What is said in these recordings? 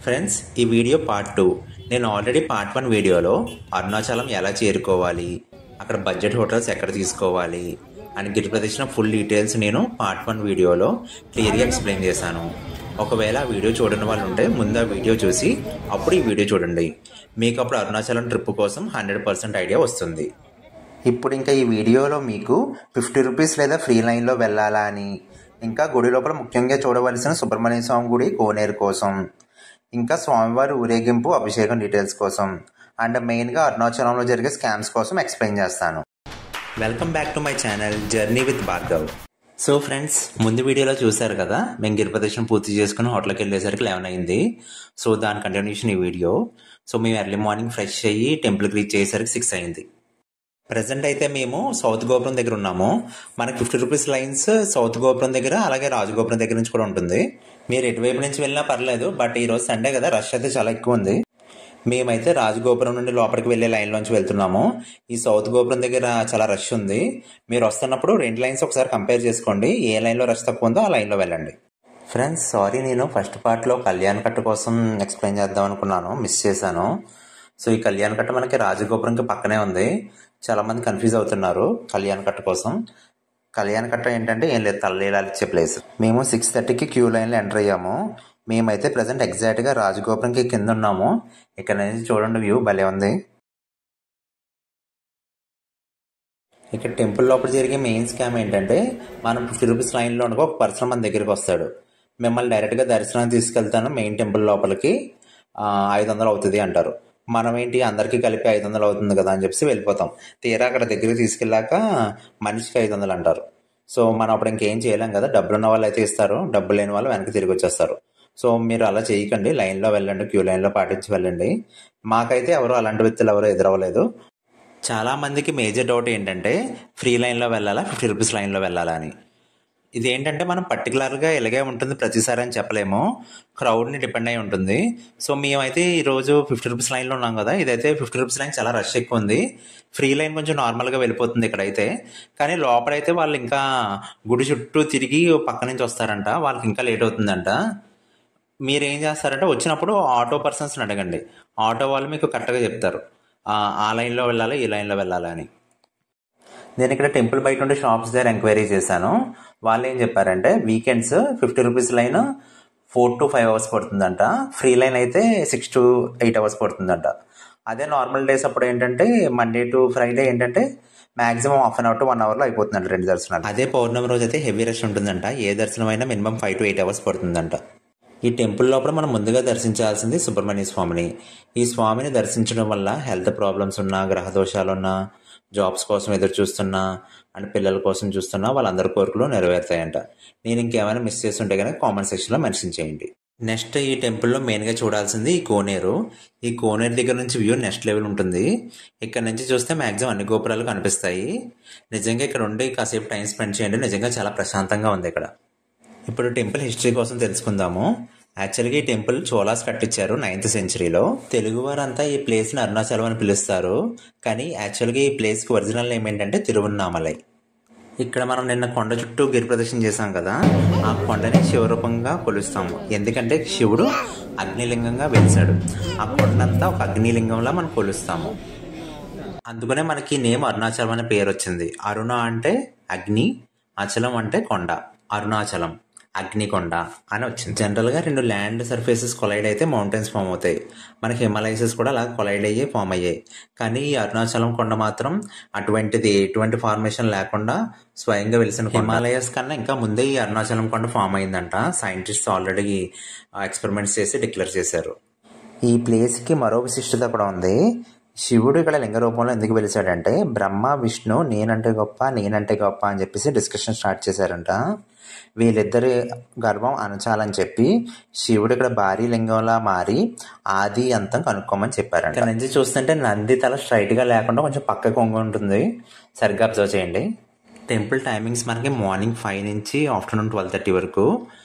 Friends, ఈ video part 2. నేను already part 1 వీడియోలో అరుణాచలం ఎలా చేరుకోవాలి, అక్కడ బడ్జెట్ హోటల్స్ ఎక్కడ తీసుకోవాలి అని గిరి ప్రదక్షిణ ఫుల్ డీటెయిల్స్ నేను పార్ట్ 1 వీడియోలో క్లియర్గా ఎక్స్ప్లెయిన్ చేశాను. ఒకవేళ ఆ వీడియో చూడని వాళ్ళు ఉంటే ముందు ఆ వీడియో చూసి అప్పుడు ఈ వీడియో చూడండి. మీకు అప్పుడు అరుణాచలం ట్రిప్ కోసం 100% ఐడియా వస్తుంది. ఇప్పుడు ఇంకా ఈ వీడియోలో మీకు 50 రూపీస్ లేదా ఫ్రీ లైన్లో వెళ్ళాలా అని, ఇంకా గుడి లోపల ముఖ్యంగా చూడవలసిన సుబ్రహ్మణ్య స్వామి గుడి కోనేరు కోసం, ఇంకా స్వామివారి ఊరేగింపు అభిషేకం డీటెయిల్స్ కోసం, అండ్ మెయిన్గా అరుణాచలంలో జరిగే స్కామ్స్ కోసం ఎక్స్ప్లెయిన్ చేస్తాను. Welcome back to my channel journey with Bhargav. So friends, ముందు వీడియోలో చూశారు కదా, మేము గిరి ప్రదక్షిణ పూర్తి చేసుకుని హోటల్కి వెళ్ళేసరికి 11 అయింది. సో దాని కంటిన్యూషన్ ఈ వీడియో. సో మేము ఎర్లీ మార్నింగ్ ఫ్రెష్ అయ్యి టెంపుల్కి రీచ్ అయ్యేసరికి 6 అయింది. ప్రజెంట్ అయితే మేము సౌత్ గోపురం దగ్గర ఉన్నాము. మనకి 50 రూపీస్ లైన్స్ సౌత్ గోపురం దగ్గర, అలాగే రాజగోపురం దగ్గర నుంచి కూడా ఉంటుంది. మీరు ఎటువైపు నుంచి వెళ్ళినా పర్లేదు, బట్ ఈరోజు సండే కదా, రష్ అయితే చాలా ఎక్కువ ఉంది. మేమైతే రాజగోపురం నుండి లోపలికి వెళ్ళే లైన్లోంచి వెళ్తున్నాము. ఈ సౌత్ గోపురం దగ్గర చాలా రష్ ఉంది. మీరు వస్తున్నప్పుడు 2 లైన్స్ ఒకసారి కంపేర్ చేసుకోండి, ఏ లైన్లో రష్ తక్కువ ఉందో ఆ లైన్లో వెళ్ళండి. ఫ్రెండ్స్, సారీ, నేను ఫస్ట్ పార్ట్లో కళ్యాణ్ కట్ట కోసం ఎక్స్ప్లెయిన్ చేద్దాం అనుకున్నాను, మిస్ చేశాను. సో ఈ కళ్యాణ్ కట్ట మనకి రాజగోపురంకి పక్కనే ఉంది. చాలా మంది కన్ఫ్యూజ్ అవుతున్నారు కళ్యాణ్ కట్ట కోసం. కళ్యాణ్ కట్ట ఏంటంటే ఏం లేదు, తల్లీలాలు ఇచ్చే ప్లేస్. మేము 6:30కి క్యూ లైన్లో ఎంటర్ అయ్యాము. మేమైతే ప్రజెంట్ ఎగ్జాక్ట్గా రాజగోపురంకి కింద ఉన్నాము. ఇక్కడ నుంచి చూడండి, వ్యూ భలే ఉంది. ఇక్కడ టెంపుల్ లోపల జరిగే మెయిన్ స్కామ్ ఏంటంటే, మనం 50 రూపీస్ లైన్లో ఉండగా ఒక పర్సన్ మన దగ్గరికి వస్తాడు. మిమ్మల్ని డైరెక్ట్గా దర్శనానికి తీసుకెళ్తాను, మెయిన్ టెంపుల్ లోపలికి 500 అవుతుంది అంటారు. మనం ఏంటి, అందరికీ కలిపి 500 అవుతుంది కదా అని చెప్పి వెళ్ళిపోతాం. తీరా అక్కడ దగ్గరికి తీసుకెళ్ళాక మనిషికి 500 అంటారు. సో మనం అప్పుడు ఇంకేం చేయలేం కదా, డబ్బులు ఉన్న వాళ్ళు అయితే ఇస్తారు, డబ్బులు లేని వాళ్ళు వెనక్కి తిరిగి వచ్చేస్తారు. సో మీరు అలా చేయకండి, లైన్లో వెళ్ళండి, క్యూ లైన్లో పాటించి వెళ్ళండి. మాకైతే ఎవరు అలాంటి వ్యక్తులు ఎవరు ఎదురవ్వలేదు. చాలా మందికి మేజర్ డౌట్ ఏంటంటే, ఫ్రీ లైన్లో వెళ్ళాలా 50 రూపీస్ లైన్లో వెళ్ళాలా అని. ఇదేంటంటే మనం పర్టికులర్గా ఇలాగే ఉంటుంది ప్రతిసారి అని చెప్పలేము, క్రౌడ్ని డిపెండ్ అయి ఉంటుంది. సో మేమైతే ఈరోజు 50 రూపీస్ లైన్లో ఉన్నాం కదా, ఇదైతే 50 రూపీస్ లైన్ చాలా రష్ ఎక్కువ ఉంది. ఫ్రీ లైన్ కొంచెం నార్మల్గా వెళ్ళిపోతుంది ఇక్కడైతే. కానీ లోపలైతే వాళ్ళు ఇంకా గుడి చుట్టూ తిరిగి పక్క నుంచి వస్తారంట, వాళ్ళకి ఇంకా లేట్ అవుతుందంట. మీరు ఏం చేస్తారంటే, వచ్చినప్పుడు ఆటో పర్సన్స్ని అడగండి, ఆటో వాళ్ళు మీకు కరెక్ట్గా చెప్తారు ఆ లైన్లో వెళ్ళాలా ఈ లైన్లో వెళ్ళాలా అని. నేను ఇక్కడ టెంపుల్ బయట ఉండే షాప్స్ దగ్గర ఎంక్వైరీ చేశాను. వాళ్ళు ఏం చెప్పారంటే, weekends 50 rupees line 4 to 5 hours పడుతుందంట, ఫ్రీ లైన్ అయితే 6 to 8 అవర్స్ పడుతుందంట. అదే నార్మల్ డేస్ అప్పుడు ఏంటంటే, మండే టు ఫ్రైడే ఏంటంటే మాక్సిమం 1/2 hour to 1 hourలో అయిపోతుందంట 2 దర్శనాలు. అదే పౌర్ణమి రోజు అయితే హెవీ రష్ ఉంటుందంట, ఏ దర్శనం అయినా మినిమం 5 to 8 అవర్స్ పడుతుందంట. ఈ టెంపుల్ లోపల మనం ముందుగా దర్శించాల్సింది సుబ్రహ్మణ్య స్వామిని. ఈ స్వామిని దర్శించడం వల్ల హెల్త్ ప్రాబ్లమ్స్ ఉన్నా, గ్రహ దోషాలున్నా, జాబ్స్ కోసం ఎదురు చూస్తున్నా అండ్ పిల్లల కోసం చూస్తున్నా వాళ్ళందరి కోరికలు నెరవేరుతాయంట. నేను ఇంకేమైనా మిస్ చేస్తుంటే కనుక కామెంట్ సెక్షన్లో మెన్షన్ చేయండి. నెక్స్ట్ ఈ టెంపుల్లో మెయిన్గా చూడాల్సింది ఈ కోనేరు. ఈ కోనేరు దగ్గర నుంచి వ్యూ నెక్స్ట్ లెవెల్ ఉంటుంది. ఇక్కడ నుంచి చూస్తే మ్యాక్సిమం అన్ని గోపురాలు కనిపిస్తాయి. నిజంగా ఇక్కడ ఉండి కాసేపు టైం స్పెండ్ చేయండి, నిజంగా చాలా ప్రశాంతంగా ఉంది ఇక్కడ. ఇప్పుడు టెంపుల్ హిస్టరీ కోసం తెలుసుకుందాము. యాక్చువల్గా ఈ టెంపుల్ చోళాస్ కట్టించారు 9th centuryలో. తెలుగు వారంతా ఈ ప్లేస్ని అరుణాచలం అని పిలుస్తారు, కానీ యాక్చువల్గా ఈ ప్లేస్కి ఒరిజినల్ నేమ్ ఏంటంటే తిరువన్నామలై. ఇక్కడ మనం నిన్న కొండ చుట్టూ గిరి ప్రదక్షిణ చేసాం కదా, ఆ కొండని శివరూపంగా కొలుస్తాము. ఎందుకంటే శివుడు అగ్నిలింగంగా వెలిశాడు, ఆ కొండంతా ఒక అగ్నిలింగంలా మనం కొలుస్తాము. అందుకనే మనకి నేమ్ అరుణాచలం అనే పేరు వచ్చింది. అరుణ అంటే అగ్ని, అచలం అంటే కొండ, అరుణాచలం అగ్నికొండ అని వచ్చింది. జనరల్గా 2 ల్యాండ్ సర్ఫేసెస్ కొలైడ్ అయితే మౌంటైన్స్ ఫామ్ అవుతాయి. మనకి హిమాలయస్ కూడా అలా కొలైడ్ అయ్యి ఫామ్ అయ్యాయి. కానీ ఈ అరుణాచలం కొండ మాత్రం ఎటువంటి ఫార్మేషన్ లేకుండా స్వయంగా వెలిసిన. హిమాలయస్ కన్నా ఇంకా ముందే ఈ అరుణాచలం కొండ ఫామ్ అయిందంట. సైంటిస్ట్ ఆల్రెడీ ఎక్స్పెరిమెంట్స్ చేసి డిక్లేర్ చేశారు. ఈ ప్లేస్కి మరో విశిష్టత కూడా ఉంది. శివుడు ఇక్కడ లింగ రూపంలో ఎందుకు వెలిసాడంటే, బ్రహ్మ విష్ణు నేనంటే గొప్ప అని చెప్పేసి డిస్కషన్ స్టార్ట్ చేశారంట. వీళ్ళిద్దరి గర్భం అనచాలని చెప్పి శివుడు ఇక్కడ భారీ లింగంలా మారి ఆది అంతం కనుక్కోమని చెప్పారంట. ఇక్కడ నుంచి చూస్తుంటే నంది తల స్ట్రైట్గా లేకుండా కొంచెం పక్కకు వంగి ఉంటుంది, సరిగ్గా అబ్జర్వ్ చేయండి. టెంపుల్ టైమింగ్స్ మనకి మార్నింగ్ 5 నుంచి ఆఫ్టర్నూన్ 12:30 వరకు,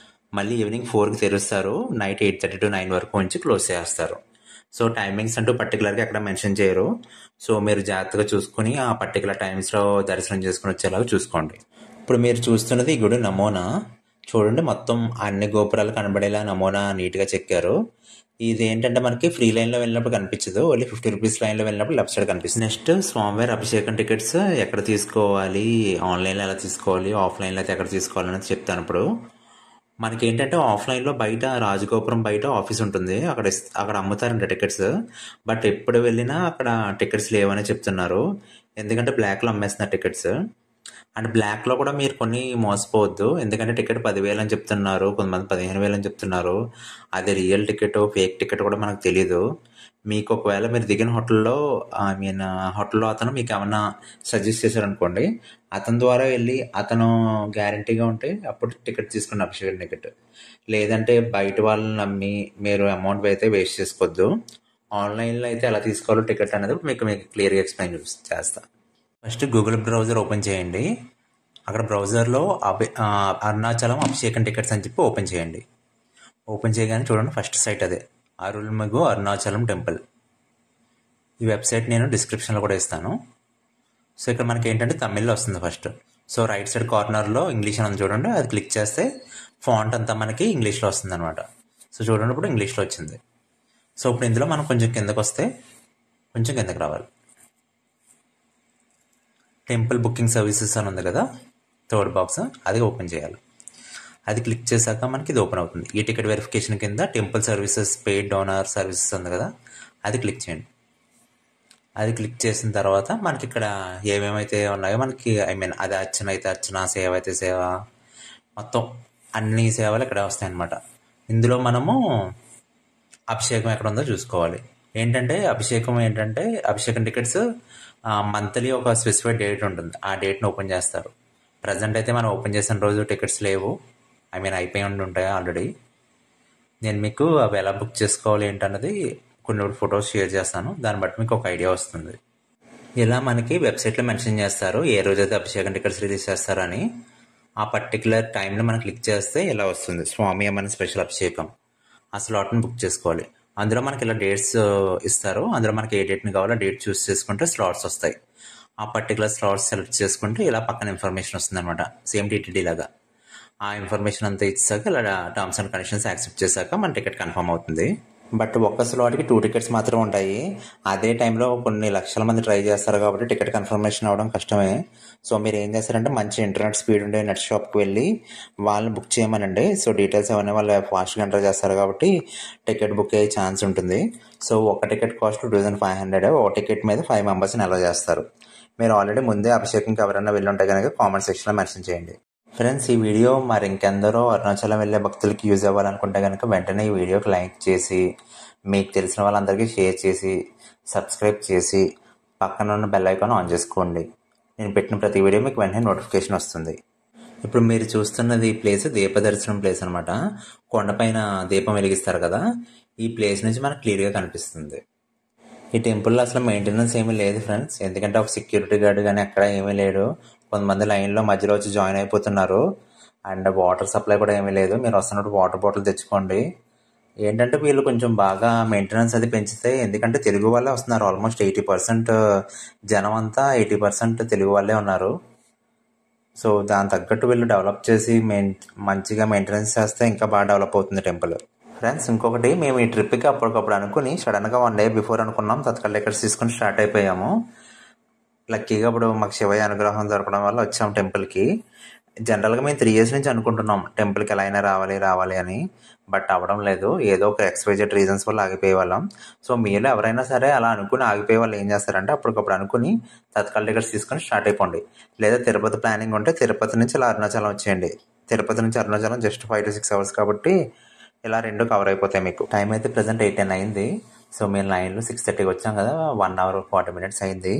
మళ్ళీ ఈవినింగ్ 4కి తెరుస్తారు, నైట్ 8:30 to 9 వరకు ఉంచి క్లోజ్ చేస్తారు. సో టైమింగ్స్ అంటూ పర్టికులర్గా ఎక్కడ మెన్షన్ చేయరు. సో మీరు జాగ్రత్తగా చూసుకుని ఆ పర్టికులర్ టైమ్స్లో దర్శనం చేసుకుని వచ్చేలాగా చూసుకోండి. ఇప్పుడు మీరు చూస్తున్నది ఈ గుడి నమూనా. చూడండి మొత్తం అన్ని గోపురాలు కనబడేలా నమూనా నీట్గా చెక్కారు. ఇది ఏంటంటే మనకి ఫ్రీ లైన్లో వెళ్ళినప్పుడు కనిపించదు, ఓన్లీ 50 రూపీస్ లైన్లో వెళ్ళినప్పుడు లెఫ్ట్ సైడ్ కనిపిస్తుంది. నెక్స్ట్ స్వామివారి అభిషేకం టికెట్స్ ఎక్కడ తీసుకోవాలి, ఆన్లైన్లో ఎలా తీసుకోవాలి, ఆఫ్లైన్లో అయితే ఎక్కడ తీసుకోవాలి అనేది చెప్తాను. ఇప్పుడు మనకి ఏంటంటే ఆఫ్లైన్లో బయట రాజగోపురం బయట ఆఫీస్ ఉంటుంది, అక్కడ అమ్ముతారంట టికెట్స్. బట్ ఎప్పుడు వెళ్ళినా అక్కడ టికెట్స్ లేవని చెప్తున్నారు, ఎందుకంటే బ్లాక్లో అమ్మేస్తున్నారు టికెట్స్. అండ్ బ్లాక్లో కూడా మీరు కొన్ని మోసపోవద్దు, ఎందుకంటే టికెట్ 10,000 అని చెప్తున్నారు, కొంతమంది 15,000 అని చెప్తున్నారు. అది రియల్ టికెట్ ఫేక్ టికెట్ కూడా మనకు తెలీదు. మీకు ఒకవేళ మీరు దిగిన హోటల్లో అతను మీకు ఏమన్నా సజెస్ట్ చేశారనుకోండి, అతని ద్వారా వెళ్ళి అతను గ్యారంటీగా ఉంటే అప్పుడు టికెట్ తీసుకుని అభిషేకం టికెట్. లేదంటే బయట వాళ్ళని నమ్మి మీరు అమౌంట్ అయితే వేస్ట్ చేసుకోవద్దు. ఆన్లైన్లో అయితే ఎలా తీసుకోవాలో టికెట్ అనేది మీకు క్లియర్గా ఎక్స్ప్లెయిన్ చేస్తాను. ఫస్ట్ గూగుల్ బ్రౌజర్ ఓపెన్ చేయండి. అక్కడ బ్రౌజర్లో అరుణాచలం అభిషేకం టికెట్స్ అని చెప్పి ఓపెన్ చేయండి. ఓపెన్ చేయగానే చూడండి ఫస్ట్ సైట్ అదే అరుల్మిగు అరుణాచలం టెంపుల్. ఈ వెబ్సైట్ నేను డిస్క్రిప్షన్లో కూడా ఇస్తాను. సో ఇక్కడ మనకి ఏంటంటే తమిళ్లో వస్తుంది ఫస్ట్. సో రైట్ సైడ్ కార్నర్లో ఇంగ్లీష్ అని చూడండి, అది క్లిక్ చేస్తే ఫాంట్ అంతా మనకి ఇంగ్లీష్లో వస్తుంది అనమాట. సో చూడండి ఇప్పుడు ఇంగ్లీష్లో వచ్చింది. సో ఇప్పుడు ఇందులో మనం కొంచెం కిందకు వస్తే కొంచెం కిందకి రావాలి. టెంపుల్ బుకింగ్ సర్వీసెస్ అని ఉంది కదా, థర్డ్ బాక్స్, అది ఓపెన్ చేయాలి. అది క్లిక్ చేశాక మనకి ఇది ఓపెన్ అవుతుంది. ఈ టికెట్ వెరిఫికేషన్ కింద temple services paid donor services ఉంది కదా, అది క్లిక్ చేయండి. అది క్లిక్ చేసిన తర్వాత మనకి ఇక్కడ ఏమేమైతే ఉన్నాయో మనకి అది అర్చన అయితే అర్చన, సేవ అయితే సేవ, మొత్తం అన్ని సేవలు ఇక్కడ వస్తాయి అన్నమాట. ఇందులో మనము అభిషేకం ఎక్కడ ఉందో చూసుకోవాలి. అభిషేకం టికెట్స్ మంత్లీ ఒక స్పెసిఫైడ్ డేట్ ఉంటుంది, ఆ డేట్ని ఓపెన్ చేస్తారు. ప్రజెంట్ అయితే మనం ఓపెన్ చేసిన రోజు టికెట్స్ లేవు, అయిపోయి ఉంటాయి ఆల్రెడీ. నేను మీకు అవి ఎలా బుక్ చేసుకోవాలి ఏంటన్నది కొన్ని ఫొటోస్ షేర్ చేస్తాను, దాన్ని బట్టి మీకు ఒక ఐడియా వస్తుంది. ఇలా మనకి వెబ్సైట్లో మెన్షన్ చేస్తారు ఏ రోజైతే అభిషేకం టికెట్స్ రిలీజ్ చేస్తారని. ఆ పర్టికులర్ టైంలో మనం క్లిక్ చేస్తే ఇలా వస్తుంది, స్వామి అమ్మని స్పెషల్ అభిషేకం. ఆ స్లాట్ని బుక్ చేసుకోవాలి. అందులో మనకి ఇలా డేట్స్ ఇస్తారు, అందులో మనకి ఏ డేట్ని కావాలో డేట్ చూస్ చేసుకుంటే స్లాట్స్ వస్తాయి. ఆ పర్టికులర్ స్లాట్స్ సెలెక్ట్ చేసుకుంటే ఇలా పక్కన ఇన్ఫర్మేషన్ వస్తుంది అనమాట, సేమ్ టీటీడీ లాగా. ఆ ఇన్ఫర్మేషన్ అంతా ఇచ్చాక ఇలా టర్మ్స్ అండ్ కండిషన్స్ యాక్సెప్ట్ చేశాక మన టికెట్ కన్ఫర్మ్ అవుతుంది. బట్ ఒక్క స్లాట్కి 2 టికెట్స్ మాత్రం ఉంటాయి. అదే టైంలో కొన్ని లక్షల మంది ట్రై చేస్తారు కాబట్టి టికెట్ కన్ఫర్మేషన్ అవ్వడం కష్టమే. సో మీరు ఏం చేస్తారంటే మంచి ఇంటర్నెట్ స్పీడ్ ఉండే నెట్ షాప్కి వెళ్ళి వాళ్ళని బుక్ చేయమనండి. సో డీటెయిల్స్ అవన్నీ వాళ్ళు ఫాస్ట్గా ఎంటర్ చేస్తారు కాబట్టి టికెట్ బుక్ అయ్యే ఛాన్స్ ఉంటుంది. సో ఒక టికెట్ కాస్ట్ 2,500. ఒక టికెట్ మీద 5 మెంబర్స్ని అలౌ చేస్తారు. మీరు ఆల్రెడీ ముందే అభిషేకంకి ఎవరైనా వెళ్ళి ఉంటే కనుక కామెంట్ సెక్షన్లో మెన్షన్ చేయండి. ఫ్రెండ్స్, ఈ వీడియో మరి ఇంకెందరో అరుణాచలం వెళ్ళే భక్తులకి యూజ్ అవ్వాలనుకుంటే కనుక వెంటనే ఈ వీడియోకి లైక్ చేసి మీకు తెలిసిన వాళ్ళందరికీ షేర్ చేసి సబ్స్క్రైబ్ చేసి పక్కన ఉన్న బెల్ ఐకాన్ ఆన్ చేసుకోండి. నేను పెట్టిన ప్రతి వీడియో మీకు వెంటనే నోటిఫికేషన్ వస్తుంది. ఇప్పుడు మీరు చూస్తున్నది ఈ ప్లేస్ దీపదర్శనం ప్లేస్ అనమాట. కొండపైన దీపం వెలిగిస్తారు కదా, ఈ ప్లేస్ నుంచి మనకు క్లియర్గా కనిపిస్తుంది. ఈ టెంపుల్లో అసలు మెయింటెనెన్స్ ఏమీ లేదు ఫ్రెండ్స్, ఎందుకంటే ఒక సెక్యూరిటీ గార్డ్ కానీ ఎక్కడ ఏమీ లేడు. కొంతమంది లైన్లో మధ్యలో వచ్చి జాయిన్ అయిపోతున్నారు. అండ్ వాటర్ సప్లై కూడా ఏమీ లేదు. మీరు వస్తున్నప్పుడు వాటర్ బాటిల్ తెచ్చుకోండి. ఏంటంటే వీళ్ళు కొంచెం బాగా మెయింటెనెన్స్ అది పెంచితే, ఎందుకంటే తెలుగు వాళ్ళే వస్తున్నారు. ఆల్మోస్ట్ 80% జనం అంతా 80% తెలుగు వాళ్ళే ఉన్నారు. సో దాని తగ్గట్టు వీళ్ళు డెవలప్ చేసి మంచిగా మెయింటెనెన్స్ చేస్తే ఇంకా బాగా డెవలప్ అవుతుంది టెంపుల్. ఫ్రెండ్స్, ఇంకొకటి, మేము ఈ ట్రిప్కి అప్పటికప్పుడు అనుకుని సడన్గా 1 డే బిఫోర్ అనుకున్నాం, తత్కాల్ టికెట్స్ తీసుకుని స్టార్ట్ అయిపోయాము. లక్కీగా ఇప్పుడు మాకు శివయ్య అనుగ్రహం దొరకడం వల్ల వచ్చాం టెంపుల్కి. జనరల్గా మేము 3 years నుంచి అనుకుంటున్నాం టెంపుల్కి ఎలా అయినా రావాలి అని, బట్ అవ్వడం లేదు. ఏదో ఒక XYZ రీజన్స్ వల్ల ఆగిపోయే వాళ్ళం. సో మీలో ఎవరైనా సరే అలా అనుకుని ఆగిపోయే వాళ్ళు ఏం చేస్తారంటే అప్పటికప్పుడు అనుకుని తత్కాల్ టికెట్స్ తీసుకొని స్టార్ట్ అయిపోండి. లేదా తిరుపతి ప్లానింగ్ ఉంటే తిరుపతి నుంచి ఇలా అరుణాచలం వచ్చేయండి. తిరుపతి నుంచి అరుణాచలం జస్ట్ 5 to 6 hours కాబట్టి ఇలా 2 కవర్ అయిపోతాయి మీకు. టైం అయితే ప్రజెంట్ 8:10 అయింది. సో మేము లైన్లో 6:30కి వచ్చాం కదా, 1 hour 40 minutes అయింది.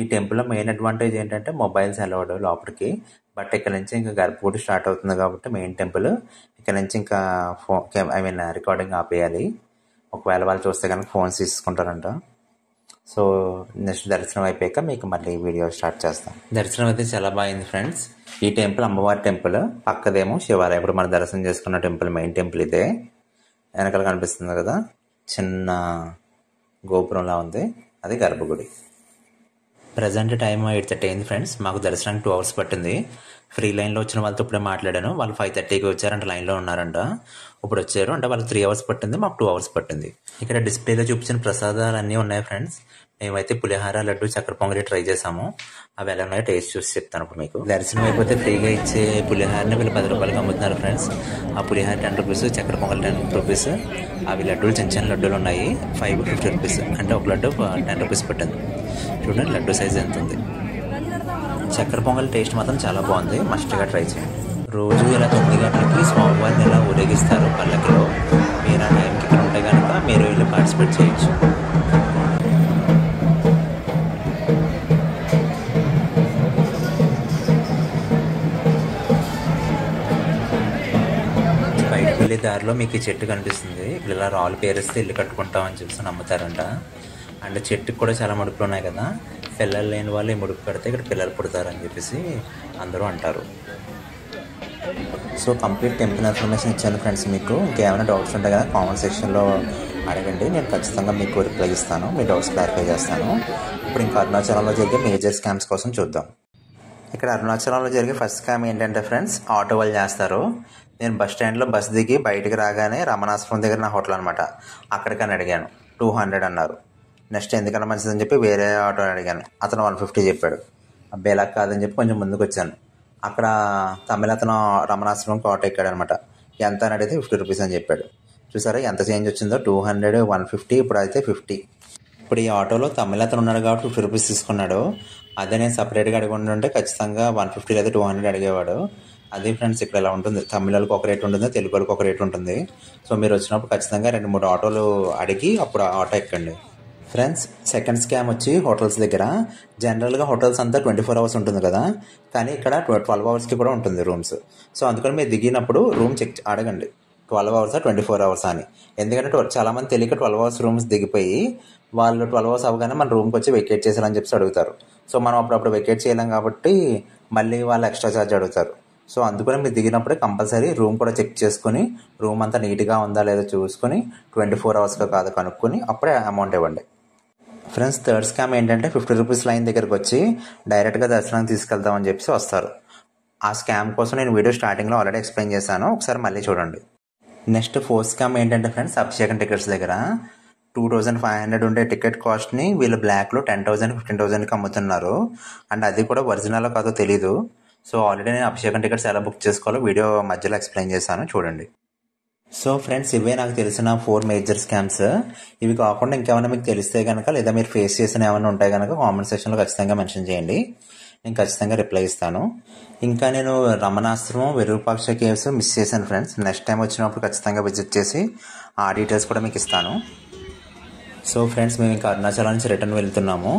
ఈ టెంపుల్లో మెయిన్ అడ్వాంటేజ్ ఏంటంటే మొబైల్స్ అలౌడ్ లోపలికి. బట్ ఇక్కడ నుంచి ఇంకా గర్భగుడి స్టార్ట్ అవుతుంది కాబట్టి మెయిన్ టెంపుల్ ఇక్కడ నుంచి ఇంకా రికార్డింగ్ ఆపేయాలి. ఒకవేళ వాళ్ళు చూస్తే కనుక ఫోన్స్ తీసుకుంటారంట. సో నెక్స్ట్ దర్శనం అయిపోయాక మీకు మళ్ళీ వీడియో స్టార్ట్ చేస్తాం. దర్శనం అయితే చాలా బాగుంది ఫ్రెండ్స్. ఈ టెంపుల్ అమ్మవారి టెంపుల్, పక్కదేమో శివాలయం. ఇప్పుడు మనం దర్శనం చేసుకున్న టెంపుల్ మెయిన్ టెంపుల్ ఇదే. వెనకాల కనిపిస్తుంది కదా చిన్న గోపురంలా ఉంది, అది గర్భగుడి. ప్రజెంట్ టైం 8:30 అయింది ఫ్రెండ్స్. మాకు దర్శనానికి 2 hours పట్టింది. ఫ్రీ లైన్లో వచ్చిన వాళ్ళతో ఇప్పుడే మాట్లాడాను. వాళ్ళు 5:30కి వచ్చారంట, లైన్లో ఉన్నారంట. ఇప్పుడు వచ్చారు అంటే వాళ్ళకి 3 hours పట్టింది, మాకు 2 hours పట్టింది. ఇక్కడ డిస్ప్లేలో చూపించిన ప్రసాదాలు అన్నీ ఉన్నాయి ఫ్రెండ్స్. మేమైతే పులిహార, లడ్డు, చక్కెర పొంగలి ట్రై చేసాము. అవి ఎలా ఉన్నాయో టేస్ట్ చూసి చెప్తాను ఇప్పుడు మీకు. దర్శనం అయిపోతే ఫ్రీగా ఇచ్చే పులిహారని వీళ్ళు 10 రూపాయలకి అమ్ముతున్నారు ఫ్రెండ్స్. ఆ పులిహార 10 రూపీస్, చక్కెర పొంగలి 10 రూపీస్. అవి లడ్డూలు చిన్న చిన్న లడ్డూలు ఉన్నాయి, 50 రూపీస్. అంటే ఒక లడ్డు 10 రూపీస్ పట్టింది. చూడండి లడ్డు సైజ్ ఎంత ఉంది. చక్కెర పొంగల్ టేస్ట్ మాత్రం చాలా బాగుంది, మస్ట్గా ట్రై చేయండి. రోజు ఇలా 9 గంటలకి స్వామివారిని ఇలా ఊరేగిస్తారు పల్లకిలో. మీరు ఆ టైంకి ఇక్కడ ఉంటే కనుక మీరు వెళ్ళి పార్టిసిపేట్ చేయొచ్చు. బయటకు వెళ్ళే దారిలో మీకు ఈ చెట్టు కనిపిస్తుంది. ఇక్కడ ఇలా రాళ్ళు పేరిస్తే ఇల్లు కట్టుకుంటామని చెప్పి నమ్ముతారంట. అండ్ చెట్టుకు కూడా చాలా ముడుపులు ఉన్నాయి కదా, పిల్లలు లేని వాళ్ళు ఈ ముడుపు పెడితే ఇక్కడ పిల్లలు పుడతారని చెప్పేసి అందరూ అంటారు. సో కంప్లీట్ టెంపుల్ ఇన్ఫర్మేషన్ ఇచ్చాను ఫ్రెండ్స్. మీకు ఇంకేమైనా డౌట్స్ ఉంటాయి కదా కామెంట్ సెక్షన్లో అడగండి, నేను ఖచ్చితంగా మీకు రిప్లై ఇస్తాను, మీ డౌట్స్ క్లారిఫై చేస్తాను. ఇప్పుడు ఇంకా అరుణాచలంలో జరిగే మేజర్ స్కామ్స్ కోసం చూద్దాం. ఇక్కడ అరుణాచలంలో జరిగే ఫస్ట్ స్కామ్ ఏంటంటే ఫ్రెండ్స్, ఆటో వాళ్ళు చేస్తారు. నేను బస్ స్టాండ్లో బస్ దిగి బయటకు రాగానే రమణాశ్రమం దగ్గర నా హోటల్ అనమాట, అక్కడికని అడిగాను. 200 అన్నారు. నెక్స్ట్ ఎందుకన్నా మంచిదని చెప్పి వేరే ఆటో అడిగాను, అతను 150 చెప్పాడు. అబ్బాయి ఎలా కాదని చెప్పి కొంచెం ముందుకు వచ్చాను. అక్కడ తమిళ అతను రమణాశ్రమంకి ఆటో ఎక్కాడు అనమాట. ఎంత అని అడిగితే 50 రూపీస్ అని చెప్పాడు. చూసారా ఎంత చేంజ్ వచ్చిందో, 200, 150, ఇప్పుడు అయితే 50. ఇప్పుడు ఈ ఆటోలో తమిళ అతను ఉన్నాడు కాబట్టి 50 రూపీస్ తీసుకున్నాడు. అదే నేను సపరేట్గా అడిగి ఉంటే ఖచ్చితంగా 150 లేదా 200 అడిగేవాడు. అదే ఫ్రెండ్స్ ఇక్కడ ఇలా ఉంటుంది, తమిళకి ఒక రేట్ ఉంటుంది, తెలుగు వాళ్ళకి ఒక రేట్ ఉంటుంది. సో మీరు వచ్చినప్పుడు ఖచ్చితంగా 2-3 ఆటోలు అడిగి అప్పుడు ఆటో ఎక్కండి. ఫ్రెండ్స్ సెకండ్ స్కామ్ వచ్చి హోటల్స్ దగ్గర. జనరల్గా హోటల్స్ అంతా 24 hours ఉంటుంది కదా, కానీ ఇక్కడ 12 hours కూడా ఉంటుంది రూమ్స్. సో అందుకని మీరు దిగినప్పుడు రూమ్ చెక్ అడగండి 12 hours 24 hours అని. ఎందుకంటే చాలామంది తెలియక 12 hours రూమ్స్ దిగిపోయి వాళ్ళు 12 hours అవగానే మన రూమ్కి వచ్చి వెకేట్ చేయాలని చెప్పి అడుగుతారు. సో మనం అప్పుడప్పుడు వెకేట్ చేయలేం కాబట్టి మళ్ళీ వాళ్ళు ఎక్స్ట్రా ఛార్జ్ అడుగుతారు. సో అందుకని మీరు దిగినప్పుడే కంపల్సరీ రూమ్ కూడా చెక్ చేసుకుని రూమ్ అంతా నీట్గా ఉందా లేదో చూసుకొని 24 hours కాదు కనుక్కొని అప్పుడే అమౌంట్ ఇవ్వండి. ఫ్రెండ్స్ థర్డ్ స్కామ్ ఏంటంటే 50 రూపీస్ లైన్ దగ్గరకు వచ్చి డైరెక్ట్గా దర్శనానికి తీసుకెళ్తామని చెప్పి వస్తారు. ఆ స్కామ్ కోసం నేను వీడియో స్టార్టింగ్లో ఆల్రెడీ ఎక్స్ప్లెయిన్ చేశాను, ఒకసారి మళ్ళీ చూడండి. నెక్స్ట్ ఫోర్త్ స్కామ్ ఏంటంటే ఫ్రెండ్స్, అభిషేకం టికెట్స్ దగ్గర 2500 ఉండే టికెట్ కాస్ట్ని వీళ్ళు బ్లాక్లో 10,000, 15,000కి అమ్ముతున్నారు. అండ్ అది కూడా ఒరిజినల్ కాదో తెలీదు. సో ఆల్రెడీ నేను అభిషేకం టికెట్స్ ఎలా బుక్ చేసుకోవాలో వీడియో మధ్యలో ఎక్స్ప్లెయిన్ చేశాను, చూడండి. సో ఫ్రెండ్స్ ఇవే నాకు తెలిసిన 4 మేజర్ స్కామ్స్. ఇవి కాకుండా ఇంకేమైనా మీకు తెలిస్తే కనుక లేదా మీరు ఫేస్ చేసిన ఏమైనా ఉంటాయి కనుక కామెంట్ సెక్షన్లో ఖచ్చితంగా మెన్షన్ చేయండి, నేను ఖచ్చితంగా రిప్లై ఇస్తాను. ఇంకా నేను రమణాశ్రమం, విరూపాక్ష కేవ్స్ మిస్ చేశాను ఫ్రెండ్స్. నెక్స్ట్ టైం వచ్చినప్పుడు ఖచ్చితంగా విజిట్ చేసి ఆ డీటెయిల్స్ కూడా మీకు ఇస్తాను. సో ఫ్రెండ్స్ మేము ఇంకా అరుణాచలం నుంచి రిటర్న్ వెళ్తున్నాము.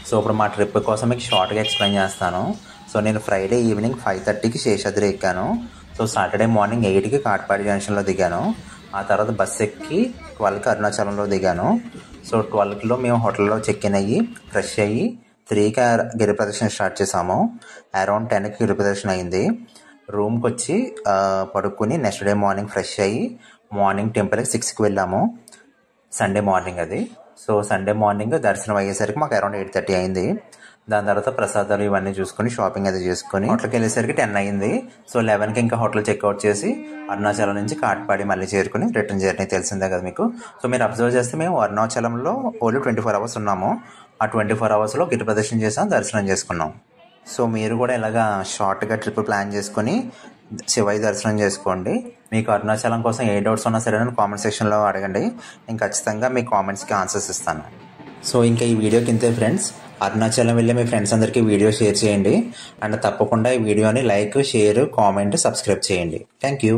సో ఇప్పుడు మా ట్రిప్ కోసం మీకు షార్ట్గా ఎక్స్ప్లెయిన్ చేస్తాను. సో నేను ఫ్రైడే ఈవినింగ్ 5:30కి శేషాద్రి ఎక్కాను. సో సాటర్డే మార్నింగ్ 8కి కాట్పాడి జంక్షన్లో దిగాను. ఆ తర్వాత బస్సు ఎక్కి 12కి అరుణాచలంలో దిగాను. సో 12కిలో మేము హోటల్లో చెక్ ఇన్ అయ్యి ఫ్రెష్ అయ్యి 3కి గిరి ప్రదక్షిణ స్టార్ట్ చేసాము. అరౌండ్ 10కి గిరి ప్రదక్షిణ అయింది. రూమ్కి వచ్చి పడుకుని నెక్స్ట్ డే మార్నింగ్ ఫ్రెష్ అయ్యి మార్నింగ్ టెంపుల్కి 6కి వెళ్ళాము. సండే మార్నింగ్ అది. సో సండే మార్నింగ్ దర్శనం అయ్యేసరికి మాకు అరౌండ్ 8:30 అయింది. దాని తర్వాత ప్రసాదాలు ఇవన్నీ చూసుకుని షాపింగ్ అది చేసుకుని హోటల్కి వెళ్ళేసరికి 10 అయింది. సో 11కి ఇంకా హోటల్ చెక్అవుట్ చేసి అరుణాచలం నుంచి కాట్పాడి మళ్ళీ చేరుకుని రిటర్న్ జర్నీ తెలిసిందే కదా మీకు. సో మీరు అబ్జర్వ్ చేస్తే మేము అరుణాచలంలో ఓన్లీ 24 hours ఉన్నాము. ఆ 24 hours గిరి ప్రదర్శన చేసాం, దర్శనం చేసుకున్నాం. సో మీరు కూడా ఇలాగా షార్ట్గా ట్రిప్ ప్లాన్ చేసుకుని శివయ్య దర్శనం చేసుకోండి. మీకు అరుణాచలం కోసం ఏ డౌట్స్ ఉన్నా సరే నేను కామెంట్ సెక్షన్లో అడగండి, నేను ఖచ్చితంగా మీ కామెంట్స్కి ఆన్సర్స్ ఇస్తాను. సో ఇంకా ఈ వీడియోకి ఇంతే ఫ్రెండ్స్. అరుణాచలం వెళ్ళి మీ ఫ్రెండ్స్ అందరికీ వీడియో షేర్ చేయండి. అండ్ తప్పకుండా ఈ వీడియోని లైక్, షేర్, కామెంట్, సబ్స్క్రైబ్ చేయండి. Thank you.